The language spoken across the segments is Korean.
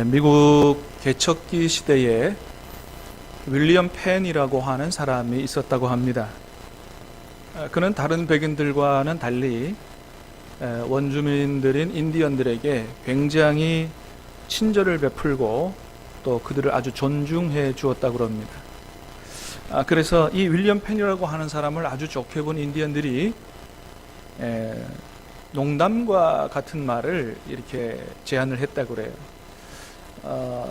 미국 개척기 시대에 윌리엄 펜이라고 하는 사람이 있었다고 합니다. 그는 다른 백인들과는 달리 원주민들인 인디언들에게 굉장히 친절을 베풀고 또 그들을 아주 존중해 주었다고 합니다. 그래서 이 윌리엄 펜이라고 하는 사람을 아주 좋게 본 인디언들이 농담과 같은 말을 이렇게 제안을 했다고 그래요.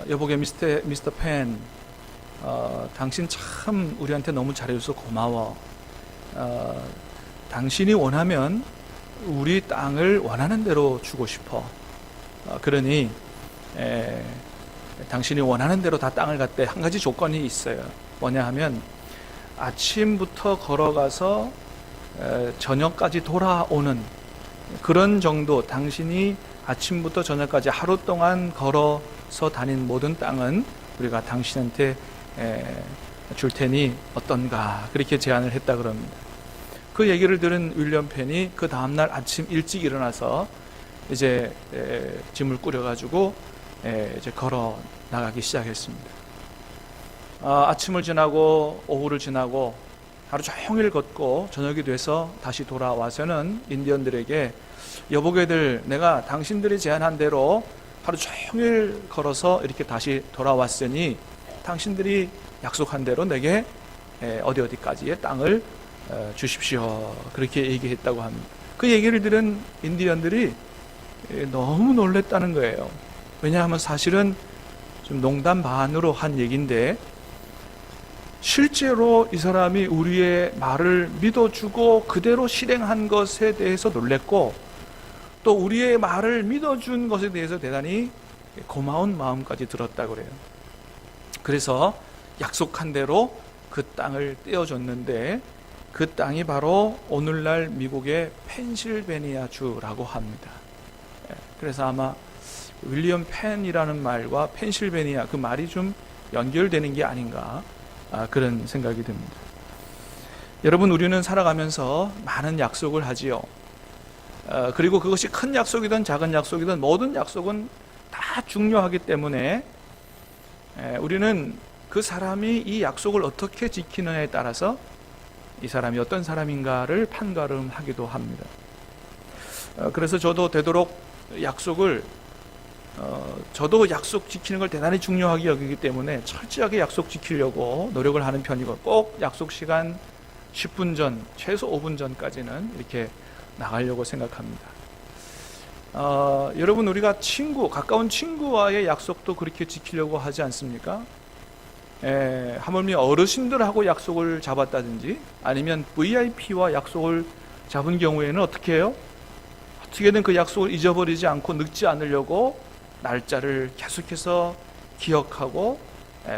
여보게 미스터 펜, 당신 참 우리한테 너무 잘해줘서 고마워. 당신이 원하면 우리 땅을 원하는 대로 주고 싶어. 그러니 당신이 원하는 대로 다 땅을 갖되 한 가지 조건이 있어요. 뭐냐 하면 아침부터 걸어가서 저녁까지 돌아오는 그런 정도, 당신이 아침부터 저녁까지 하루 동안 걸어서 다닌 모든 땅은 우리가 당신한테 줄 테니 어떤가, 그렇게 제안을 했다 그럽니다. 그 얘기를 들은 윌리엄 펜이 그 다음날 아침 일찍 일어나서 이제 짐을 꾸려가지고 이제 걸어 나가기 시작했습니다. 아침을 지나고 오후를 지나고 하루 종일 걷고 저녁이 돼서 다시 돌아와서는 인디언들에게, 여보게들, 내가 당신들이 제안한 대로 하루 종일 걸어서 이렇게 다시 돌아왔으니 당신들이 약속한 대로 내게 어디까지의 땅을 주십시오. 그렇게 얘기했다고 합니다. 그 얘기를 들은 인디언들이 너무 놀랬다는 거예요. 왜냐하면 사실은 좀 농담 반으로 한 얘기인데, 실제로 이 사람이 우리의 말을 믿어주고 그대로 실행한 것에 대해서 놀랬고, 또 우리의 말을 믿어준 것에 대해서 대단히 고마운 마음까지 들었다고 그래요. 그래서 약속한 대로 그 땅을 떼어줬는데, 그 땅이 바로 오늘날 미국의 펜실베니아 주라고 합니다. 그래서 아마 윌리엄 펜이라는 말과 펜실베니아, 그 말이 좀 연결되는 게 아닌가, 그런 생각이 듭니다. 여러분, 우리는 살아가면서 많은 약속을 하지요. 그리고 그것이 큰 약속이든 작은 약속이든 모든 약속은 다 중요하기 때문에 우리는 그 사람이 이 약속을 어떻게 지키느냐에 따라서 이 사람이 어떤 사람인가를 판가름하기도 합니다. 그래서 저도 되도록 약속을 저도 약속 지키는 걸 대단히 중요하게 여기기 때문에 철저하게 약속 지키려고 노력을 하는 편이고, 꼭 약속 시간 10분 전, 최소 5분 전까지는 이렇게 나가려고 생각합니다. 여러분, 우리가 가까운 친구와의 약속도 그렇게 지키려고 하지 않습니까? 하물며 어르신들하고 약속을 잡았다든지 아니면 VIP와 약속을 잡은 경우에는 어떻게 해요? 어떻게든 그 약속을 잊어버리지 않고 늙지 않으려고 날짜를 계속해서 기억하고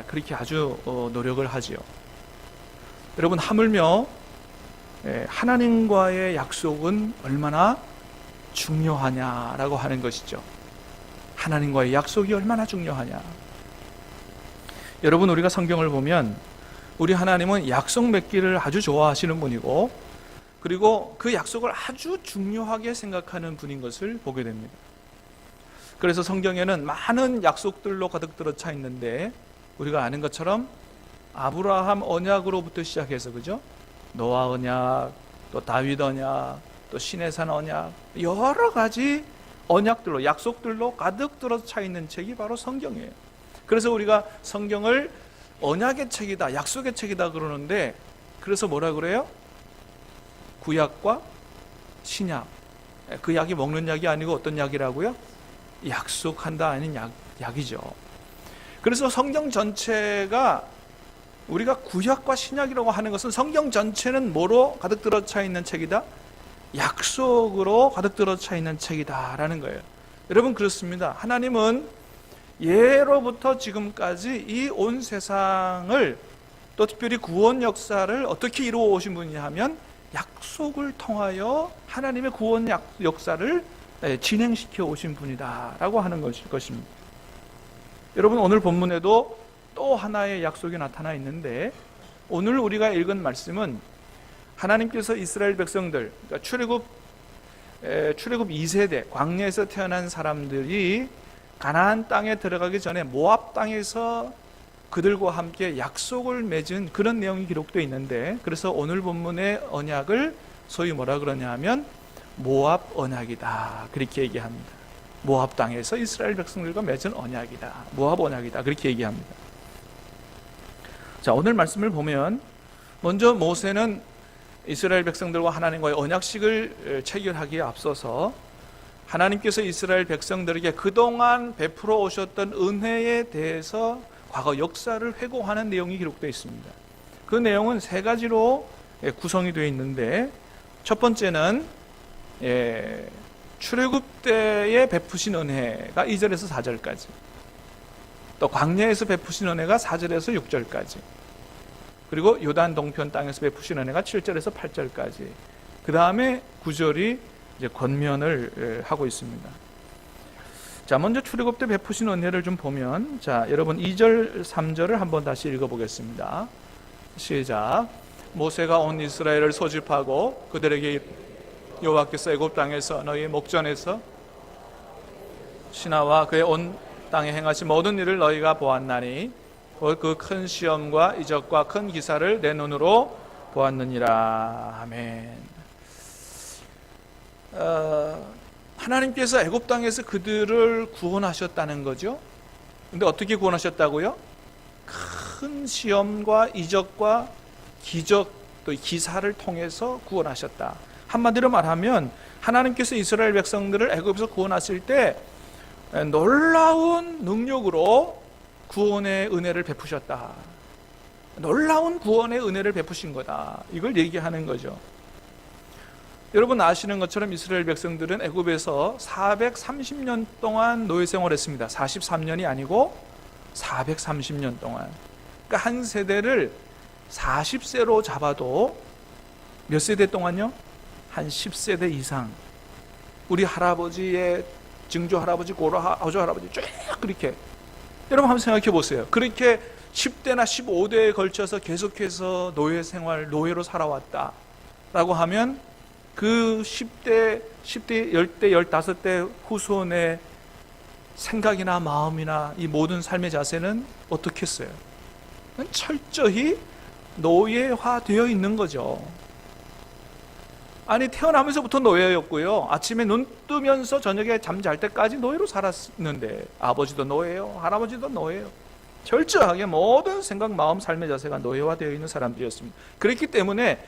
그렇게 아주 노력을 하지요. 여러분, 하물며 하나님과의 약속은 얼마나 중요하냐라고 하는 것이죠. 하나님과의 약속이 얼마나 중요하냐. 여러분, 우리가 성경을 보면 우리 하나님은 약속 맺기를 아주 좋아하시는 분이고, 그리고 그 약속을 아주 중요하게 생각하는 분인 것을 보게 됩니다. 그래서 성경에는 많은 약속들로 가득 들어차 있는데, 우리가 아는 것처럼 아브라함 언약으로부터 시작해서, 그죠? 노아 언약, 또 다윗 언약, 또 시내산 언약, 여러 가지 언약들로, 약속들로 가득 들어차 있는 책이 바로 성경이에요. 그래서 우리가 성경을 언약의 책이다, 약속의 책이다 그러는데, 그래서 뭐라 그래요? 구약과 신약. 그 약이 먹는 약이 아니고 어떤 약이라고요? 약속한다 아닌 약이죠. 그래서 성경 전체가, 우리가 구약과 신약이라고 하는 것은 성경 전체는 뭐로 가득 들어차 있는 책이다? 약속으로 가득 들어차 있는 책이다라는 거예요. 여러분, 그렇습니다. 하나님은 예로부터 지금까지 이 온 세상을, 또 특별히 구원 역사를 어떻게 이루어 오신 분이냐 하면 약속을 통하여 하나님의 구원 역사를 진행시켜 오신 분이다라고 하는 것입니다. 여러분, 오늘 본문에도 또 하나의 약속이 나타나 있는데, 오늘 우리가 읽은 말씀은 하나님께서 이스라엘 백성들, 그러니까 출애굽 2세대, 광야에서 태어난 사람들이 가나안 땅에 들어가기 전에 모압 땅에서 그들과 함께 약속을 맺은 그런 내용이 기록되어 있는데, 그래서 오늘 본문의 언약을 소위 뭐라 그러냐 하면 모압 언약이다, 그렇게 얘기합니다. 모압 땅에서 이스라엘 백성들과 맺은 언약이다, 모압 언약이다, 그렇게 얘기합니다. 자, 오늘 말씀을 보면 먼저 모세는 이스라엘 백성들과 하나님과의 언약식을 체결하기에 앞서서 하나님께서 이스라엘 백성들에게 그동안 베풀어 오셨던 은혜에 대해서 과거 역사를 회고하는 내용이 기록되어 있습니다. 그 내용은 세 가지로 구성이 되어 있는데, 첫 번째는 출애굽 때에 베푸신 은혜가 2절에서 4절까지, 또 광야에서 베푸신 은혜가 4절에서 6절까지, 그리고 요단 동편 땅에서 베푸신 은혜가 7절에서 8절까지, 그 다음에 9절이 이제 권면을 하고 있습니다. 자, 먼저 출애굽 때 베푸신 은혜를 좀 보면, 자, 여러분 2절, 3절을 한번 다시 읽어보겠습니다. 시작. 모세가 온 이스라엘을 소집하고 그들에게 여호와께서 애굽 땅에서 너희 목전에서 신하와 그의 온 땅에 행하신 모든 일을 너희가 보았나니 그 큰 시험과 이적과 큰 기사를 내 눈으로 보았느니라. 아멘. 하나님께서 애굽 땅에서 그들을 구원하셨다는 거죠. 근데 어떻게 구원하셨다고요? 큰 시험과 이적과 기적, 또 기사를 통해서 구원하셨다. 한마디로 말하면 하나님께서 이스라엘 백성들을 애굽에서 구원하실 때 놀라운 능력으로 구원의 은혜를 베푸셨다. 놀라운 구원의 은혜를 베푸신 거다. 이걸 얘기하는 거죠. 여러분 아시는 것처럼 이스라엘 백성들은 애굽에서 430년 동안 노예 생활했습니다. 43년이 아니고 430년 동안. 그러니까 한 세대를 40세로 잡아도 몇 세대 동안요? 한 10세대 이상. 우리 할아버지의 증조 할아버지, 고조 할아버지 쭉 그렇게. 여러분 한번 생각해 보세요. 그렇게 10대나 15대에 걸쳐서 계속해서 노예 생활, 노예로 살아왔다라고 하면 그 10대, 10대, 10대, 15대 후손의 생각이나 마음이나 이 모든 삶의 자세는 어떻겠어요? 철저히 노예화되어 있는 거죠. 아니 태어나면서부터 노예였고요. 아침에 눈 뜨면서 저녁에 잠잘 때까지 노예로 살았는데 아버지도 노예요, 할아버지도 노예요. 철저하게 모든 생각, 마음, 삶의 자세가 노예화되어 있는 사람들이었습니다. 그렇기 때문에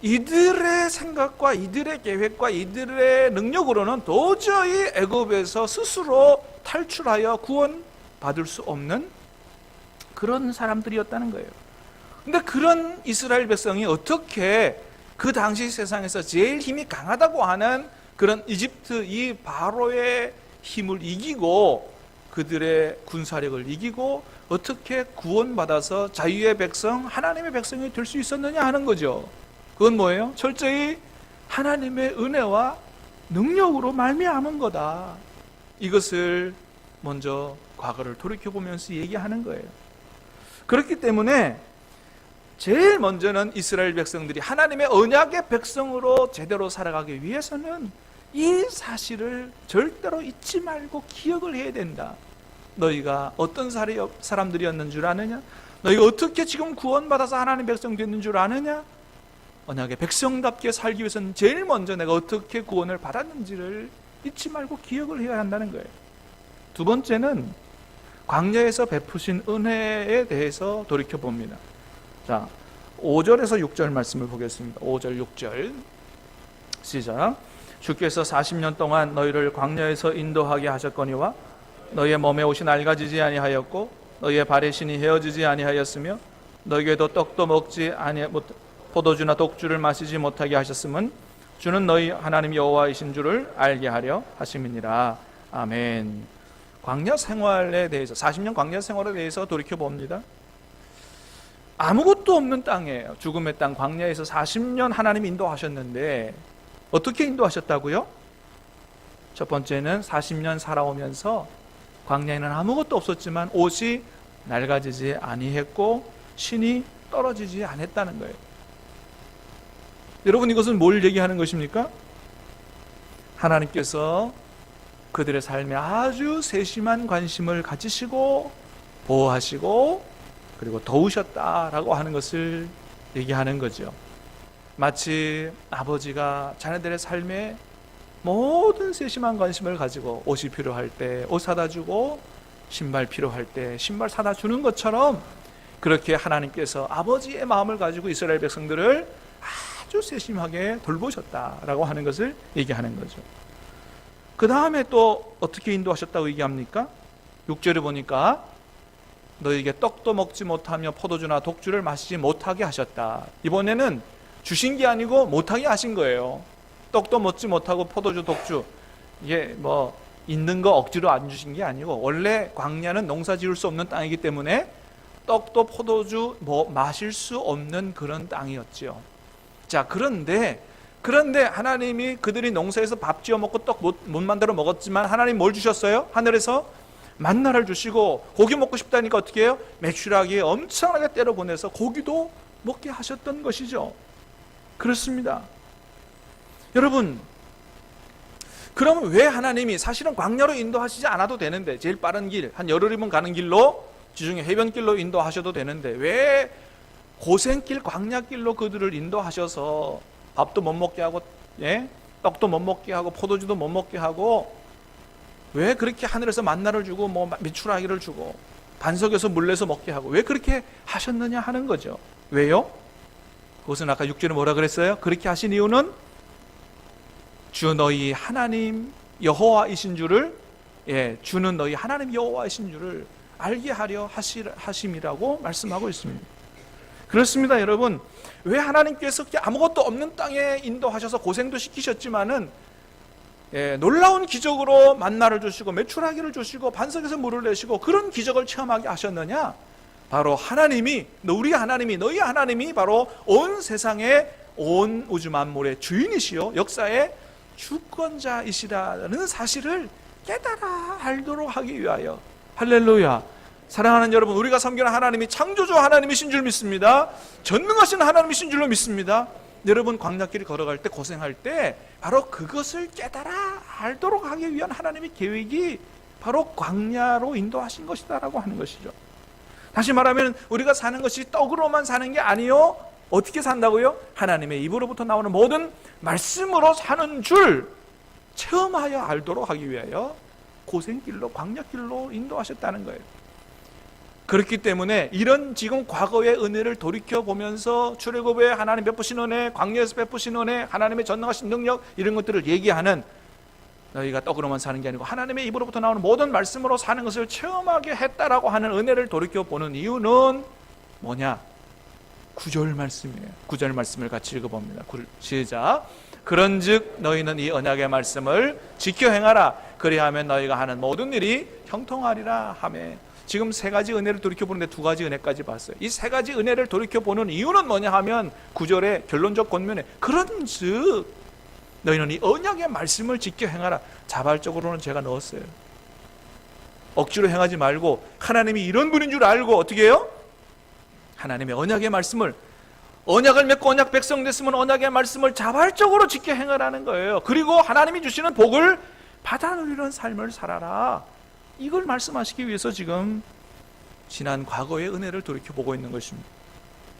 이들의 생각과 이들의 계획과 이들의 능력으로는 도저히 애굽에서 스스로 탈출하여 구원받을 수 없는 그런 사람들이었다는 거예요. 근데 그런 이스라엘 백성이 어떻게 그 당시 세상에서 제일 힘이 강하다고 하는 그런 이집트 이 바로의 힘을 이기고 그들의 군사력을 이기고 어떻게 구원받아서 자유의 백성, 하나님의 백성이 될 수 있었느냐 하는 거죠. 그건 뭐예요? 철저히 하나님의 은혜와 능력으로 말미암은 거다. 이것을 먼저 과거를 돌이켜보면서 얘기하는 거예요. 그렇기 때문에 제일 먼저는 이스라엘 백성들이 하나님의 언약의 백성으로 제대로 살아가기 위해서는 이 사실을 절대로 잊지 말고 기억을 해야 된다. 너희가 어떤 사람들이었는 줄 아느냐? 너희가 어떻게 지금 구원받아서 하나님의 백성 됐는 줄 아느냐? 언약의 백성답게 살기 위해서는 제일 먼저 내가 어떻게 구원을 받았는지를 잊지 말고 기억을 해야 한다는 거예요. 두 번째는 광야에서 베푸신 은혜에 대해서 돌이켜봅니다. 자, 5절에서 6절 말씀을 보겠습니다. 5절, 6절 시작. 주께서 40년 동안 너희를 광야에서 인도하게 하셨거니와 너희의 몸에 옷이 낡아지지 아니하였고 너희의 발의 신이 헤어지지 아니하였으며 너희에게도 떡도 먹지 포도주나 독주를 마시지 못하게 하셨음은 주는 너희 하나님 여호와이신 줄을 알게 하려 하심이니라. 아멘. 광야 생활에 대해서 40년 광야 생활에 대해서 돌이켜봅니다. 아무것도 없는 땅이에요. 죽음의 땅 광야에서 40년 하나님 인도하셨는데 어떻게 인도하셨다고요? 첫 번째는 40년 살아오면서 광야에는 아무것도 없었지만 옷이 낡아지지 아니했고 신이 떨어지지 않았다는 거예요. 여러분 이것은 뭘 얘기하는 것입니까? 하나님께서 그들의 삶에 아주 세심한 관심을 가지시고 보호하시고 그리고 도우셨다라고 하는 것을 얘기하는 거죠. 마치 아버지가 자녀들의 삶에 모든 세심한 관심을 가지고 옷이 필요할 때 옷 사다 주고 신발 필요할 때 신발 사다 주는 것처럼 그렇게 하나님께서 아버지의 마음을 가지고 이스라엘 백성들을 아주 세심하게 돌보셨다라고 하는 것을 얘기하는 거죠. 그 다음에 또 어떻게 인도하셨다고 얘기합니까? 6절에 보니까 너희에게 떡도 먹지 못하며 포도주나 독주를 마시지 못하게 하셨다. 이번에는 주신 게 아니고 못하게 하신 거예요. 떡도 먹지 못하고 포도주, 독주, 이게 뭐 있는 거 억지로 안 주신 게 아니고 원래 광야는 농사 지을 수 없는 땅이기 때문에 떡도 포도주 뭐 마실 수 없는 그런 땅이었죠. 자, 그런데 하나님이 그들이 농사에서 밥 지어 먹고 떡 못 만들어 먹었지만 하나님 뭘 주셨어요? 하늘에서 만나를 주시고 고기 먹고 싶다니까 어떻게 해요? 메추라기에 엄청나게 때려 보내서 고기도 먹게 하셨던 것이죠. 그렇습니다. 여러분, 그럼 왜 하나님이 사실은 광야로 인도하시지 않아도 되는데 제일 빠른 길, 한 열흘이면 가는 길로 지중해 해변길로 인도하셔도 되는데 왜 고생길 광야길로 그들을 인도하셔서 밥도 못 먹게 하고 떡도 못 먹게 하고 포도주도 못 먹게 하고 왜 그렇게 하늘에서 만나를 주고 뭐 미추라기를 주고 반석에서 물 내서 먹게 하고 왜 그렇게 하셨느냐 하는 거죠. 왜요? 그것은 아까 6절에 뭐라 그랬어요? 그렇게 하신 이유는 주 너희 하나님 여호와이신 줄을 주는 너희 하나님 여호와이신 줄을 알게 하려 하심이라고 말씀하고 있습니다. 그렇습니다. 여러분, 왜 하나님께서 아무것도 없는 땅에 인도하셔서 고생도 시키셨지만은 놀라운 기적으로 만나를 주시고 메추라기를 주시고 반석에서 물을 내시고 그런 기적을 체험하게 하셨느냐? 바로 하나님이 너희 하나님이 바로 온 세상의 온 우주 만물의 주인이시요 역사의 주권자이시라는 사실을 깨달아 알도록 하기 위하여. 할렐루야. 사랑하는 여러분, 우리가 섬기는 하나님이 창조주 하나님이신 줄 믿습니다. 전능하신 하나님이신 줄로 믿습니다. 여러분 광야길을 걸어갈 때 고생할 때 바로 그것을 깨달아 알도록 하기 위한 하나님의 계획이 바로 광야로 인도하신 것이다라고 하는 것이죠. 다시 말하면 우리가 사는 것이 떡으로만 사는 게 아니요, 어떻게 산다고요? 하나님의 입으로부터 나오는 모든 말씀으로 사는 줄 체험하여 알도록 하기 위하여 고생길로 광야길로 인도하셨다는 거예요. 그렇기 때문에 이런 지금 과거의 은혜를 돌이켜보면서 출애굽에 하나님 베푸신 은혜, 광야에서 베푸신 은혜, 하나님의 전능하신 능력 이런 것들을 얘기하는, 너희가 떡으로만 사는 게 아니고 하나님의 입으로부터 나오는 모든 말씀으로 사는 것을 체험하게 했다라고 하는 은혜를 돌이켜보는 이유는 뭐냐? 9절 말씀이에요. 9절 말씀을 같이 읽어봅니다. 시작. 그런즉 너희는 이 언약의 말씀을 지켜 행하라. 그리하면 너희가 하는 모든 일이 형통하리라 하매. 지금 세 가지 은혜를 돌이켜보는데 두 가지 은혜까지 봤어요. 이 세 가지 은혜를 돌이켜보는 이유는 뭐냐 하면 9절의 결론적 권면에 그런즉 너희는 이 언약의 말씀을 지켜 행하라. 자발적으로는 제가 넣었어요. 억지로 행하지 말고 하나님이 이런 분인 줄 알고 어떻게 해요? 하나님의 언약의 말씀을, 언약을 맺고 언약 백성 됐으면 언약의 말씀을 자발적으로 지켜 행하라는 거예요. 그리고 하나님이 주시는 복을 받아 누리는 삶을 살아라. 이걸 말씀하시기 위해서 지금 지난 과거의 은혜를 돌이켜보고 있는 것입니다.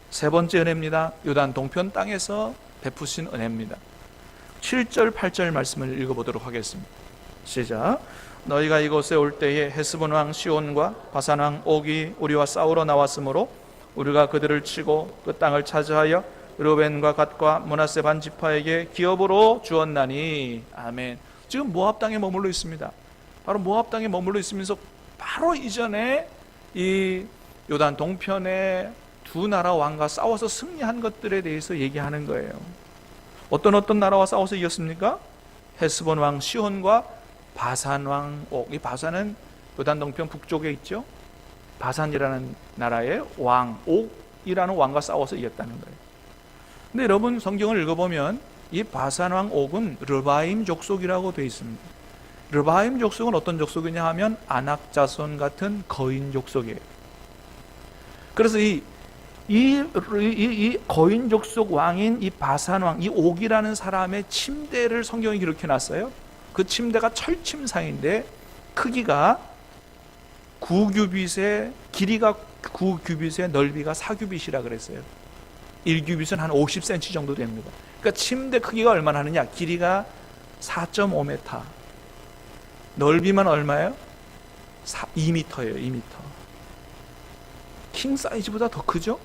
세 번째 은혜입니다. 요단 동편 땅에서 베푸신 은혜입니다. 7절 8절 말씀을 읽어보도록 하겠습니다. 시작. 너희가 이곳에 올 때에 헤스본 왕 시온과 바산 왕 옥이 우리와 싸우러 나왔으므로 우리가 그들을 치고 그 땅을 차지하여 르벤과 갓과 므낫세 반 지파에게 기업으로 주었나니. 아멘. 지금 모압 땅에 머물러 있습니다. 바로 모압 땅에 머물러 있으면서 바로 이전에 이 요단 동편에 두 나라 왕과 싸워서 승리한 것들에 대해서 얘기하는 거예요. 어떤 나라와 싸워서 이겼습니까? 헤스본 왕 시온과 바산 왕 옥. 이 바산은 요단 동편 북쪽에 있죠. 바산이라는 나라의 왕 옥이라는 왕과 싸워서 이겼다는 거예요. 근데 여러분 성경을 읽어보면 이 바산 왕 옥은 르바임 족속이라고 되어 있습니다. 르바임 족속은 어떤 족속이냐 하면 아낙 자손 같은 거인 족속이에요. 그래서 이 거인 족속 왕인 이 바산 왕, 이 옥이라는 사람의 침대를 성경이 기록해 놨어요. 그 침대가 철침상인데 크기가 9규빗에 길이가 9규빗에 넓이가 4규빗이라 그랬어요. 1규빗은 한 50cm 정도 됩니다. 그러니까 침대 크기가 얼마나 하느냐? 길이가 4.5m, 넓이만 얼마예요? 2m예요. 2m. 킹 사이즈보다 더 크죠?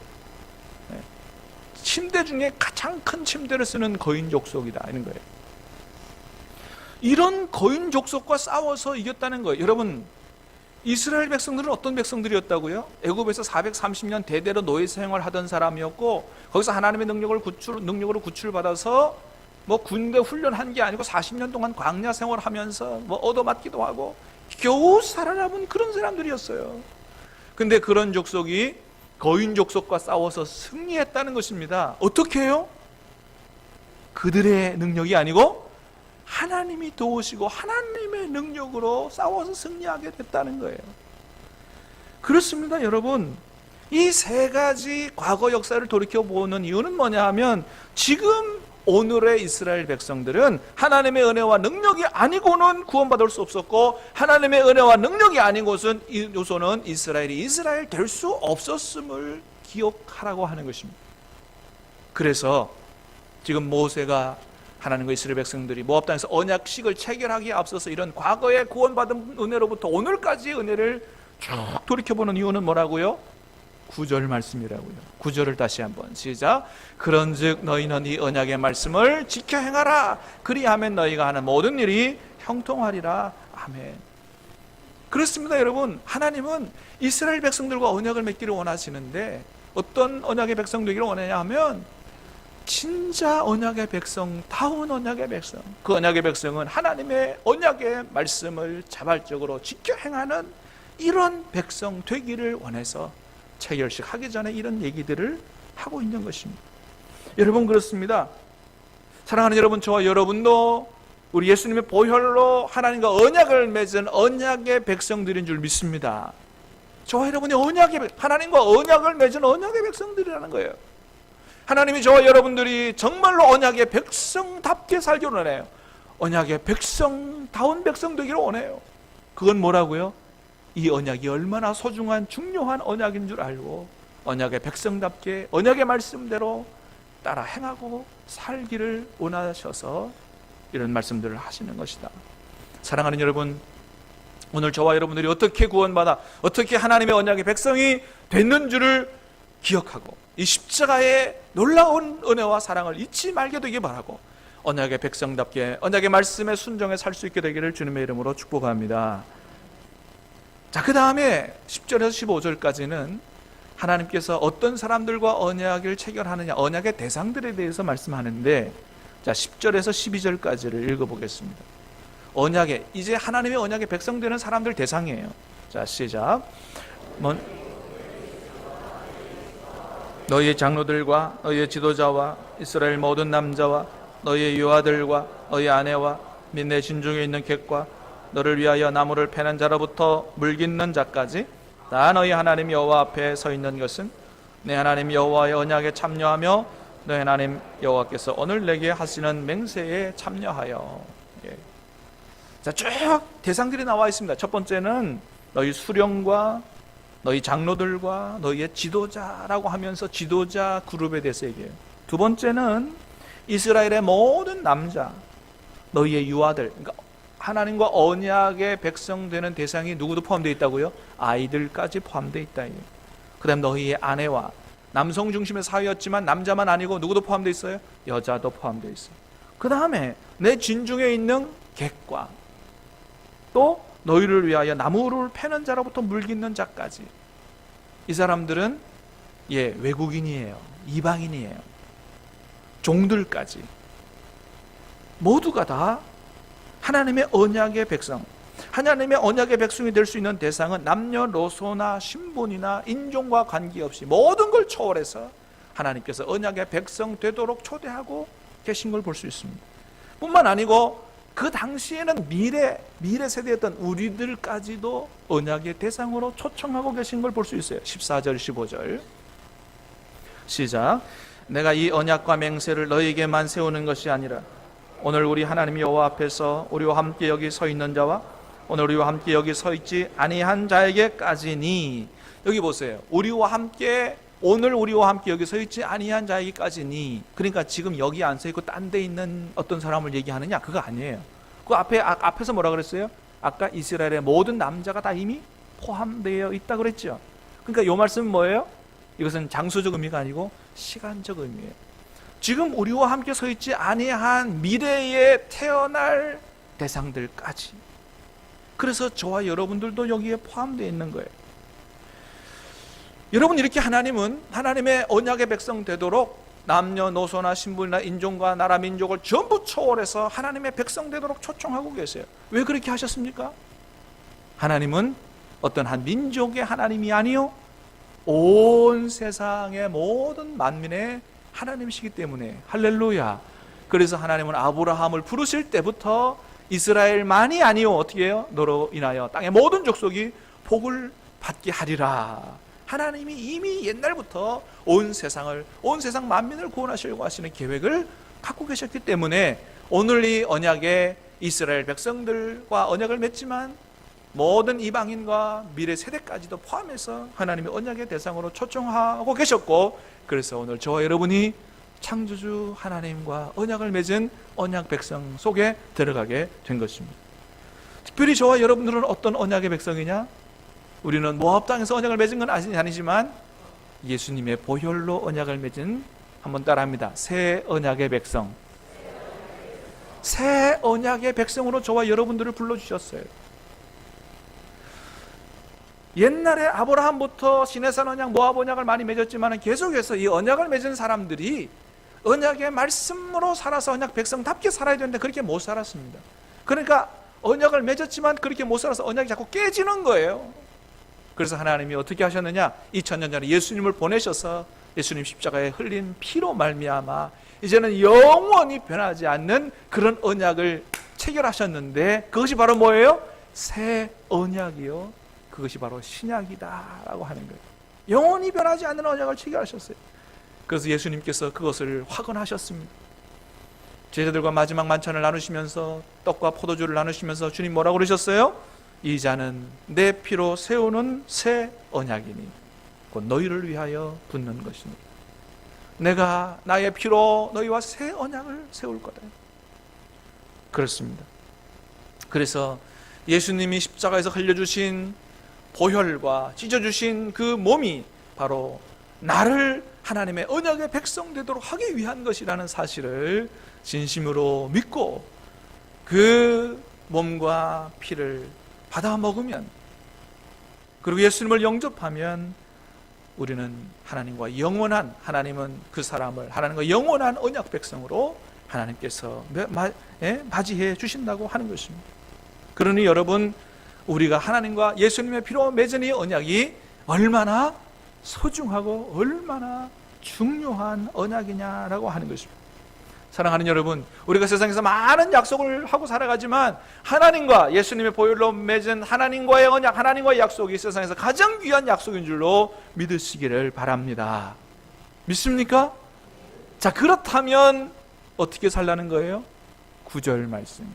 네. 침대 중에 가장 큰 침대를 쓰는 거인 족속이다 이런 거예요. 이런 거인 족속과 싸워서 이겼다는 거예요. 여러분, 이스라엘 백성들은 어떤 백성들이었다고요? 애굽에서 430년 대대로 노예 생활하던 사람이었고, 거기서 하나님의 능력으로 구출받아서 뭐 군대 훈련한 게 아니고 40년 동안 광야 생활하면서 뭐 얻어맞기도 하고 겨우 살아남은 그런 사람들이었어요. 근데 그런 족속이 거인 족속과 싸워서 승리했다는 것입니다. 어떻게 해요? 그들의 능력이 아니고 하나님이 도우시고 하나님의 능력으로 싸워서 승리하게 됐다는 거예요. 그렇습니다, 여러분. 이 세 가지 과거 역사를 돌이켜보는 이유는 뭐냐 하면, 지금 오늘의 이스라엘 백성들은 하나님의 은혜와 능력이 아니고는 구원받을 수 없었고, 하나님의 은혜와 능력이 아닌 곳은 요소는 이스라엘이 이스라엘 될 수 없었음을 기억하라고 하는 것입니다. 그래서 지금 모세가 하나님과 이스라엘 백성들이 모압 땅에서 언약식을 체결하기에 앞서서 이런 과거의 구원받은 은혜로부터 오늘까지의 은혜를 쭉 돌이켜보는 이유는 뭐라고요? 9절 말씀이라고요. 9절을 다시 한번 시작. 그런즉 너희는 이 언약의 말씀을 지켜 행하라. 그리하면 너희가 하는 모든 일이 형통하리라. 아멘. 그렇습니다, 여러분. 하나님은 이스라엘 백성들과 언약을 맺기를 원하시는데, 어떤 언약의 백성 되기를 원하냐 하면 진짜 언약의 백성다운 언약의 백성, 그 언약의 백성은 하나님의 언약의 말씀을 자발적으로 지켜 행하는 이런 백성 되기를 원해서 체결식 하기 전에 이런 얘기들을 하고 있는 것입니다. 여러분, 그렇습니다. 사랑하는 여러분, 저와 여러분도 우리 예수님의 보혈로 하나님과 언약을 맺은 언약의 백성들인 줄 믿습니다. 저와 여러분이 하나님과 언약을 맺은 언약의 백성들이라는 거예요. 하나님이 저와 여러분들이 정말로 언약의 백성답게 살기를 원해요. 언약의 백성다운 백성 되기를 원해요. 그건 뭐라고요? 이 언약이 얼마나 소중한 중요한 언약인 줄 알고 언약의 백성답게 언약의 말씀대로 따라 행하고 살기를 원하셔서 이런 말씀들을 하시는 것이다. 사랑하는 여러분, 오늘 저와 여러분들이 어떻게 구원받아 어떻게 하나님의 언약의 백성이 됐는 줄을 기억하고 이 십자가의 놀라운 은혜와 사랑을 잊지 말게 되길 바라고, 언약의 백성답게 언약의 말씀에 순종해 살 수 있게 되기를 주님의 이름으로 축복합니다. 자, 그 다음에 10절에서 15절까지는 하나님께서 어떤 사람들과 언약을 체결하느냐, 언약의 대상들에 대해서 말씀하는데, 자, 10절에서 12절까지를 읽어보겠습니다. 언약의, 이제 하나님의 언약의 백성 되는 사람들 대상이에요. 자, 시작. 너희의 장로들과 너희의 지도자와 이스라엘 모든 남자와 너희의 유아들과 너희 아내와 및 내 진중에 있는 객과 너를 위하여 나무를 패는 자로부터 물 깃는 자까지 다 너희 하나님 여호와 앞에 서 있는 것은 내 하나님 여호와의 언약에 참여하며 너희 하나님 여호와께서 오늘 내게 하시는 맹세에 참여하여. 예. 자, 쭉 대상들이 나와 있습니다. 첫 번째는 너희 수령과 너희 장로들과 너희의 지도자라고 하면서 지도자 그룹에 대해서 얘기해요. 두 번째는 이스라엘의 모든 남자, 너희의 유아들, 그러니까 하나님과 언약의 백성 되는 대상이 누구도 포함되어 있다고요? 아이들까지 포함되어 있다. 그 다음 너희의 아내와, 남성 중심의 사회였지만 남자만 아니고 누구도 포함되어 있어요? 여자도 포함되어 있어요. 그 다음에 내 진중에 있는 객과, 또 너희를 위하여 나무를 패는 자로부터 물 깃는 자까지. 이 사람들은 외국인이에요. 이방인이에요. 종들까지 모두가 다 하나님의 언약의 백성, 하나님의 언약의 백성이 될 수 있는 대상은 남녀노소나 신분이나 인종과 관계없이 모든 걸 초월해서 하나님께서 언약의 백성 되도록 초대하고 계신 걸 볼 수 있습니다. 뿐만 아니고 그 당시에는 미래 세대였던 우리들까지도 언약의 대상으로 초청하고 계신 걸 볼 수 있어요. 14절 15절 시작. 내가 이 언약과 맹세를 너희에게만 세우는 것이 아니라 오늘 우리 하나님 여호와 앞에서 우리와 함께 여기 서 있는 자와 오늘 우리와 함께 여기 서 있지 아니한 자에게까지니, 여기 보세요. 우리와 함께, 오늘 우리와 함께 여기 서 있지 아니한 자에게까지니, 그러니까 지금 여기 안 서 있고 딴 데 있는 어떤 사람을 얘기하느냐, 그거 아니에요. 그 앞에서 뭐라 그랬어요? 아까 이스라엘의 모든 남자가 다 이미 포함되어 있다 그랬죠. 그러니까 이 말씀은 뭐예요? 이것은 장소적 의미가 아니고 시간적 의미예요. 지금 우리와 함께 서 있지 아니한 미래에 태어날 대상들까지. 그래서 저와 여러분들도 여기에 포함되어 있는 거예요. 여러분, 이렇게 하나님은 하나님의 언약의 백성 되도록 남녀노소나 신분이나 인종과 나라 민족을 전부 초월해서 하나님의 백성 되도록 초청하고 계세요. 왜 그렇게 하셨습니까? 하나님은 어떤 한 민족의 하나님이 아니요, 온 세상의 모든 만민의 하나님이시기 때문에. 할렐루야. 그래서 하나님은 아브라함을 부르실 때부터 이스라엘만이 아니요, 어떻게 해요? 너로 인하여 땅의 모든 족속이 복을 받게 하리라. 하나님이 이미 옛날부터 온 세상 만민을 구원하시려고 하시는 계획을 갖고 계셨기 때문에 오늘 이 언약에 이스라엘 백성들과 언약을 맺지만 모든 이방인과 미래 세대까지도 포함해서 하나님의 언약의 대상으로 초청하고 계셨고, 그래서 오늘 저와 여러분이 창조주 하나님과 언약을 맺은 언약 백성 속에 들어가게 된 것입니다. 특별히 저와 여러분들은 어떤 언약의 백성이냐? 우리는 모압 땅에서 언약을 맺은 건 아니지만 예수님의 보혈로 언약을 맺은, 한번 따라합니다. 새 언약의 백성. 새 언약의 백성으로 저와 여러분들을 불러주셨어요. 옛날에 아브라함부터 시내산 언약, 모압 언약을 많이 맺었지만 계속해서 이 언약을 맺은 사람들이 언약의 말씀으로 살아서 언약 백성답게 살아야 되는데 그렇게 못 살았습니다. 그러니까 언약을 맺었지만 그렇게 못 살아서 언약이 자꾸 깨지는 거예요. 그래서 하나님이 어떻게 하셨느냐? 2000년 전에 예수님을 보내셔서 예수님 십자가에 흘린 피로 말미암아 이제는 영원히 변하지 않는 그런 언약을 체결하셨는데, 그것이 바로 뭐예요? 새 언약이요, 그것이 바로 신약이다라고 하는 거예요. 영원히 변하지 않는 언약을 체결하셨어요. 그래서 예수님께서 그것을 확언하셨습니다. 제자들과 마지막 만찬을 나누시면서 떡과 포도주를 나누시면서 주님 뭐라고 그러셨어요? 이 잔은 내 피로 세우는 새 언약이니 곧 너희를 위하여 붓는 것이니 내가 나의 피로 너희와 새 언약을 세울 거다. 그렇습니다. 그래서 예수님이 십자가에서 흘려주신 보혈과 찢어주신 그 몸이 바로 나를 하나님의 언약의 백성 되도록 하기 위한 것이라는 사실을 진심으로 믿고 그 몸과 피를 받아 먹으면, 그리고 예수님을 영접하면 우리는 하나님과 영원한, 하나님은 그 사람을 하나님과 영원한 언약 백성으로 하나님께서 맞이해 주신다고 하는 것입니다. 그러니 여러분, 우리가 하나님과 예수님의 피로 맺은 이 언약이 얼마나 소중하고 얼마나 중요한 언약이냐라고 하는 것입니다. 사랑하는 여러분, 우리가 세상에서 많은 약속을 하고 살아가지만 하나님과 예수님의 보혈로 맺은 하나님과의 언약, 하나님과의 약속이 세상에서 가장 귀한 약속인 줄로 믿으시기를 바랍니다. 믿습니까? 자, 그렇다면 어떻게 살라는 거예요? 9절 말씀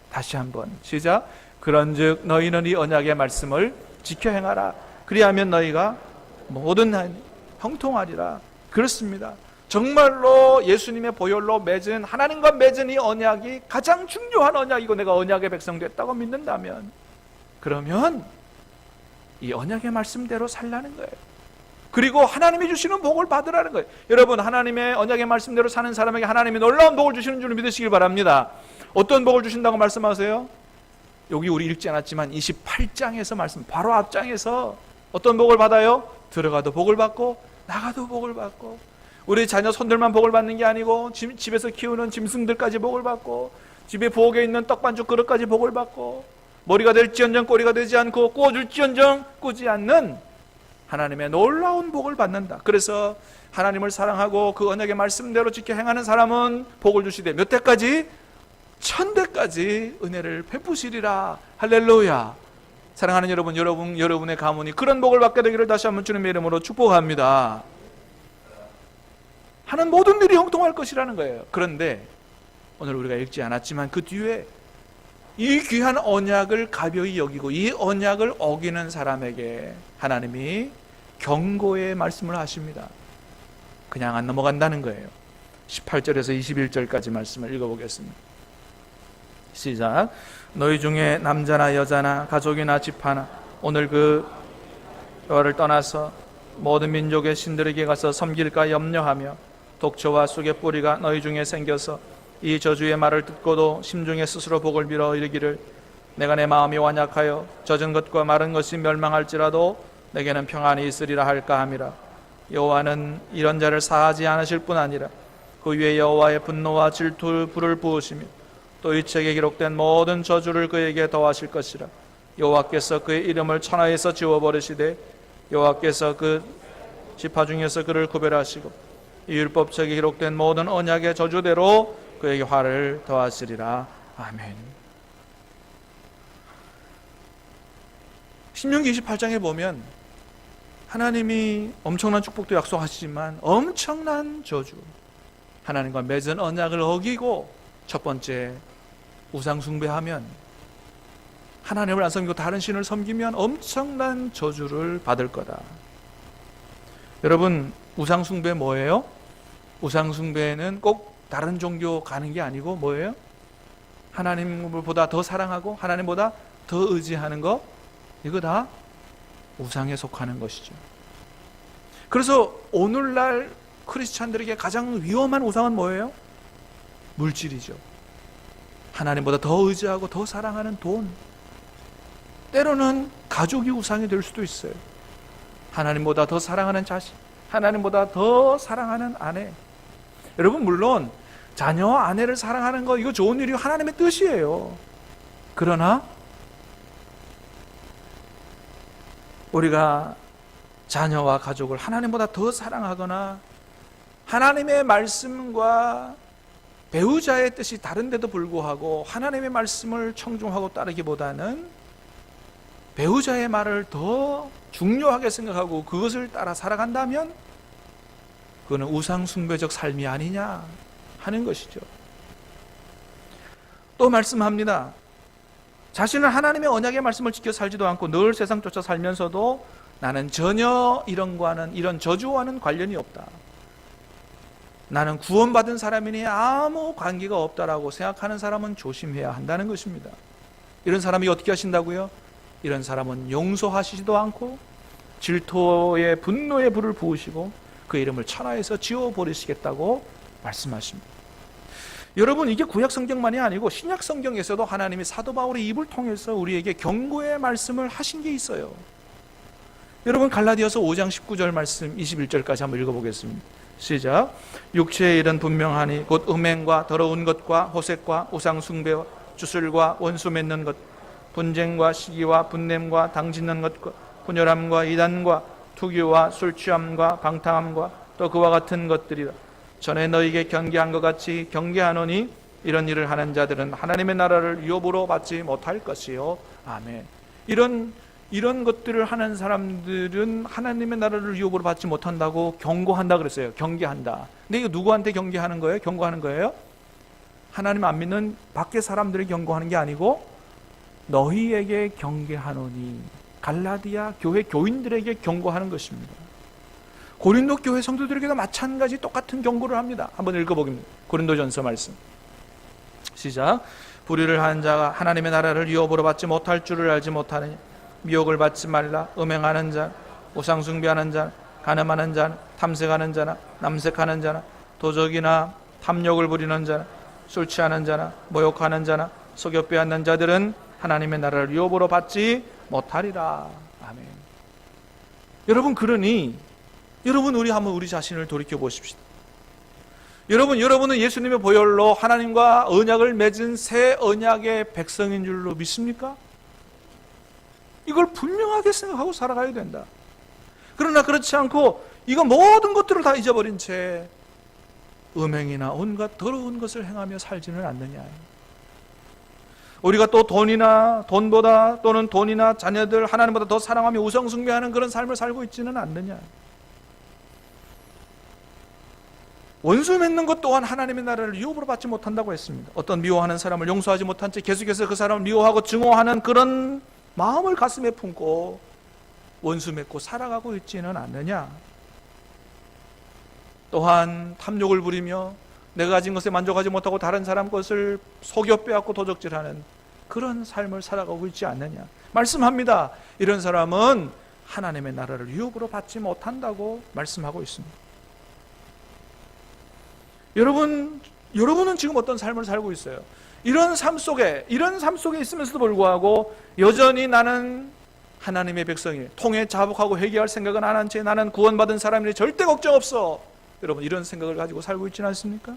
다시 한번 시작. 그런즉 너희는 이 언약의 말씀을 지켜 행하라. 그리하면 너희가 모든 한 형통하리라. 그렇습니다. 정말로 예수님의 보혈로 맺은, 하나님과 맺은 이 언약이 가장 중요한 언약이고 내가 언약의 백성 됐다고 믿는다면, 그러면 이 언약의 말씀대로 살라는 거예요. 그리고 하나님이 주시는 복을 받으라는 거예요. 여러분, 하나님의 언약의 말씀대로 사는 사람에게 하나님이 놀라운 복을 주시는 줄 믿으시길 바랍니다. 어떤 복을 주신다고 말씀하세요? 여기 우리 읽지 않았지만 28장에서 말씀, 바로 앞장에서 어떤 복을 받아요? 들어가도 복을 받고 나가도 복을 받고, 우리 자녀 손들만 복을 받는 게 아니고 집에서 키우는 짐승들까지 복을 받고, 집에 부엌에 있는 떡반죽 그릇까지 복을 받고, 머리가 될지언정 꼬리가 되지 않고 꼬줄지언정 꼬지 않는 하나님의 놀라운 복을 받는다. 그래서 하나님을 사랑하고 그 언약의 말씀대로 지켜 행하는 사람은 복을 주시되 몇 대까지? 1000대까지 은혜를 베푸시리라. 할렐루야. 사랑하는 여러분, 여러분의 가문이 그런 복을 받게 되기를 다시 한번 주님의 이름으로 축복합니다. 하는 모든 일이 형통할 것이라는 거예요. 그런데 오늘 우리가 읽지 않았지만 그 뒤에 이 귀한 언약을 가벼이 여기고 이 언약을 어기는 사람에게 하나님이 경고의 말씀을 하십니다. 그냥 안 넘어간다는 거예요. 18절에서 21절까지 말씀을 읽어보겠습니다. 시작. 너희 중에 남자나 여자나 가족이나 집하나 오늘 그 여호와를 떠나서 모든 민족의 신들에게 가서 섬길까 염려하며 독초와 쑥의 뿌리가 너희 중에 생겨서 이 저주의 말을 듣고도 심중에 스스로 복을 빌어 이르기를 내가 내 마음이 완약하여 젖은 것과 마른 것이 멸망할지라도 내게는 평안이 있으리라 할까 함이라. 여호와는 이런 자를 사하지 않으실 뿐 아니라 그 위에 여호와의 분노와 질투 불을 부으시며 또 이 책에 기록된 모든 저주를 그에게 더하실 것이라. 여호와께서 그의 이름을 천하에서 지워버리시되 여호와께서 그 지파 중에서 그를 구별하시고 이 율법책에 기록된 모든 언약의 저주대로 그에게 화를 더하시리라. 아멘. 신명기 28장에 보면 하나님이 엄청난 축복도 약속하시지만 엄청난 저주, 하나님과 맺은 언약을 어기고 첫 번째 우상 숭배하면, 하나님을 안 섬기고 다른 신을 섬기면 엄청난 저주를 받을 거다. 여러분, 우상 숭배 뭐예요? 우상 숭배는 꼭 다른 종교 가는 게 아니고 뭐예요? 하나님보다 더 사랑하고 하나님보다 더 의지하는 거, 이거 다 우상에 속하는 것이죠. 그래서 오늘날 크리스찬들에게 가장 위험한 우상은 뭐예요? 물질이죠. 하나님보다 더 의지하고 더 사랑하는 돈, 때로는 가족이 우상이 될 수도 있어요. 하나님보다 더 사랑하는 자식, 하나님보다 더 사랑하는 아내. 여러분, 물론 자녀와 아내를 사랑하는 거, 이거 좋은 일이요, 하나님의 뜻이에요. 그러나 우리가 자녀와 가족을 하나님보다 더 사랑하거나 하나님의 말씀과 배우자의 뜻이 다른데도 불구하고 하나님의 말씀을 청중하고 따르기보다는 배우자의 말을 더 중요하게 생각하고 그것을 따라 살아간다면 그거는 우상 숭배적 삶이 아니냐 하는 것이죠. 또 말씀합니다. 자신은 하나님의 언약의 말씀을 지켜 살지도 않고 늘 세상 쫓아 살면서도 나는 전혀 이런 저주와는 관련이 없다. 나는 구원받은 사람이니 아무 관계가 없다라고 생각하는 사람은 조심해야 한다는 것입니다. 이런 사람이 어떻게 하신다고요? 이런 사람은 용서하시지도 않고 질투의 분노의 불을 부으시고 그 이름을 천하에서 지워버리시겠다고 말씀하십니다. 여러분, 이게 구약 성경만이 아니고 신약 성경에서도 하나님이 사도 바울의 입을 통해서 우리에게 경고의 말씀을 하신 게 있어요. 여러분, 갈라디아서 5장 19절 말씀 21절까지 한번 읽어보겠습니다. 시작. 육체의 일은 분명하니 곧 음행과 더러운 것과 호색과 우상 숭배와 주술과 원수 맺는 것, 분쟁과 시기와 분냄과 당짓는 것과 분열함과 이단과 투기와 술 취함과 방탕함과 또 그와 같은 것들이라. 전에 너희에게 경계한 것 같이 경계하노니 이런 일을 하는 자들은 하나님의 나라를 유업으로 받지 못할 것이요. 아멘. 이런 것들을 하는 사람들은 하나님의 나라를 유업으로 받지 못한다고 경고한다 그랬어요. 경계한다. 근데 이거 누구한테 경계하는 거예요? 경고하는 거예요? 하나님 안 믿는 밖에 사람들이 경고하는 게 아니고 너희에게 경계하노니, 갈라디아 교회 교인들에게 경고하는 것입니다. 고린도 교회 성도들에게도 마찬가지 똑같은 경고를 합니다. 한번 읽어보겠습니다. 고린도전서 말씀 시작. 불의를 하는 자가 하나님의 나라를 유업으로 받지 못할 줄을 알지 못하느냐. 미혹을 받지 말라. 음행하는 자, 우상 숭배하는 자, 간음하는 자, 탐색하는 자나 남색하는 자나 도적이나 탐욕을 부리는 자나 술 취하는 자나 모욕하는 자나 속여 빼앗는 자들은 하나님의 나라를 유업으로 받지 못하리라. 아멘. 여러분, 그러니 여러분, 우리 한번 우리 자신을 돌이켜 보십시다. 여러분은 예수님의 보혈로 하나님과 언약을 맺은 새 언약의 백성인 줄로 믿습니까? 이걸 분명하게 생각하고 살아가야 된다. 그러나 그렇지 않고 이거 모든 것들을 다 잊어버린 채 음행이나 온갖 더러운 것을 행하며 살지는 않느냐. 우리가 또 돈보다 또는 돈이나 자녀들 하나님보다 더 사랑하며 우상숭배하는 그런 삶을 살고 있지는 않느냐. 원수 맺는 것 또한 하나님의 나라를 유업으로 받지 못한다고 했습니다. 어떤 미워하는 사람을 용서하지 못한 채 계속해서 그 사람을 미워하고 증오하는 그런 마음을 가슴에 품고 원수 맺고 살아가고 있지는 않느냐. 또한 탐욕을 부리며 내가 가진 것에 만족하지 못하고 다른 사람 것을 속여 빼앗고 도적질하는 그런 삶을 살아가고 있지 않느냐. 말씀합니다. 이런 사람은 하나님의 나라를 유업으로 받지 못한다고 말씀하고 있습니다. 여러분은 지금 어떤 삶을 살고 있어요? 이런 삶 속에 있으면서도 불구하고 여전히 나는 하나님의 백성이 통해 자복하고 회개할 생각은 안 한 채 나는 구원받은 사람이니 절대 걱정 없어. 여러분 이런 생각을 가지고 살고 있지는 않습니까?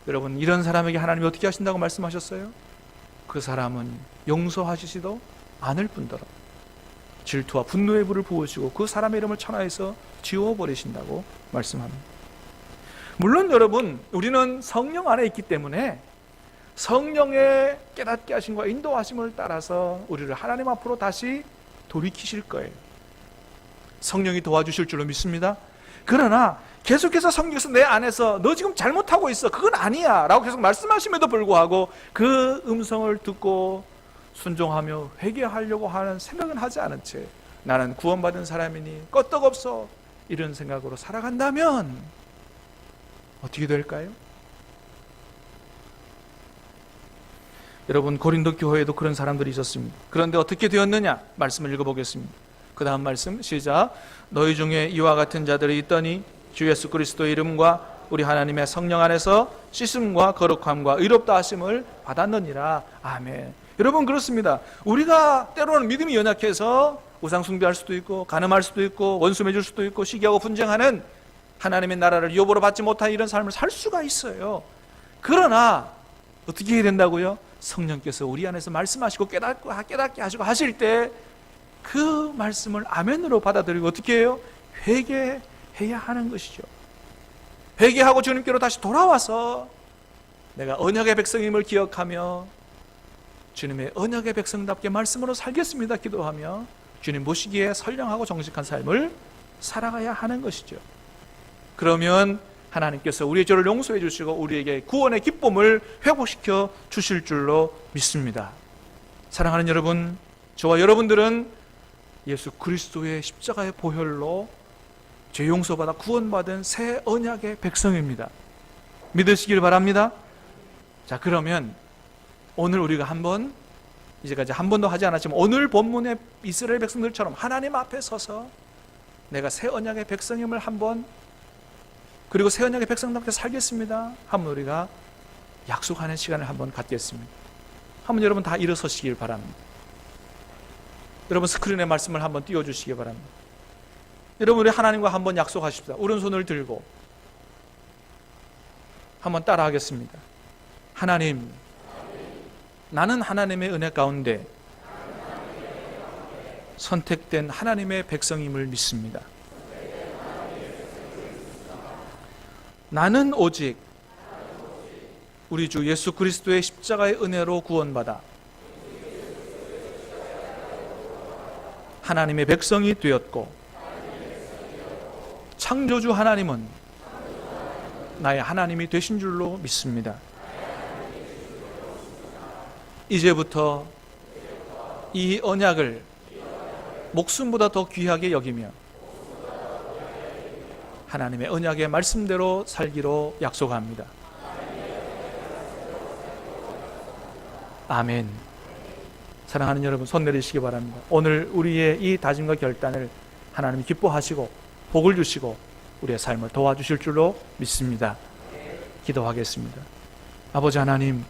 여러분 이런 사람에게 하나님이 어떻게 하신다고 말씀하셨어요? 그 사람은 용서하시지도 않을 뿐더러 질투와 분노의 불을 부으시고 그 사람의 이름을 천하에서 지워버리신다고 말씀합니다. 물론 여러분 우리는 성령 안에 있기 때문에 성령의 깨닫게 하심과 인도하심을 따라서 우리를 하나님 앞으로 다시 돌이키실 거예요. 성령이 도와주실 줄로 믿습니다. 그러나 계속해서 성령께서 내 안에서 너 지금 잘못하고 있어, 그건 아니야 라고 계속 말씀하심에도 불구하고 그 음성을 듣고 순종하며 회개하려고 하는 생각은 하지 않은 채 나는 구원받은 사람이니 끄떡없어 이런 생각으로 살아간다면 어떻게 될까요? 여러분 고린도 교회에도 그런 사람들이 있었습니다. 그런데 어떻게 되었느냐? 말씀을 읽어보겠습니다. 그 다음 말씀 시작. 너희 중에 이와 같은 자들이 있더니 주 예수 그리스도의 이름과 우리 하나님의 성령 안에서 씻음과 거룩함과 의롭다 하심을 받았느니라. 아멘. 여러분 그렇습니다. 우리가 때로는 믿음이 연약해서 우상 숭배할 수도 있고 간음할 수도 있고 원수 맺을 수도 있고 시기하고 분쟁하는 하나님의 나라를 유업으로 받지 못한 이런 삶을 살 수가 있어요. 그러나 어떻게 해야 된다고요? 성령께서 우리 안에서 말씀하시고 깨닫게 하시고 하실 때 그 말씀을 아멘으로 받아들이고 어떻게 해요? 회개해야 하는 것이죠. 회개하고 주님께로 다시 돌아와서 내가 언약의 백성임을 기억하며 주님의 언약의 백성답게 말씀으로 살겠습니다 기도하며 주님 보시기에 선량하고 정직한 삶을 살아가야 하는 것이죠. 그러면 하나님께서 우리의 죄를 용서해 주시고 우리에게 구원의 기쁨을 회복시켜 주실 줄로 믿습니다. 사랑하는 여러분, 저와 여러분들은 예수 그리스도의 십자가의 보혈로 죄 용서받아 구원받은 새 언약의 백성입니다. 믿으시길 바랍니다. 자, 그러면 오늘 우리가 이제까지 한 번도 하지 않았지만 오늘 본문의 이스라엘 백성들처럼 하나님 앞에 서서 내가 새 언약의 백성임을 그리고 새 언약의 백성답게 살겠습니다 한번 우리가 약속하는 시간을 한번 갖겠습니다. 한번 여러분 다 일어서시길 바랍니다. 여러분 스크린에 말씀을 한번 띄워주시기 바랍니다. 여러분 우리 하나님과 한번 약속하십시다. 오른손을 들고 한번 따라하겠습니다. 하나님, 나는 하나님의 은혜 가운데 선택된 하나님의 백성임을 믿습니다. 나는 오직 우리 주 예수 그리스도의 십자가의 은혜로 구원받아 하나님의 백성이 되었고 창조주 하나님은 나의 하나님이 되신 줄로 믿습니다. 이제부터 이 언약을 목숨보다 더 귀하게 여기며 하나님의 언약의 말씀대로 살기로 약속합니다. 아멘. 사랑하는 여러분 손 내리시기 바랍니다. 오늘 우리의 이 다짐과 결단을 하나님이 기뻐하시고 복을 주시고 우리의 삶을 도와주실 줄로 믿습니다. 기도하겠습니다. 아버지 하나님,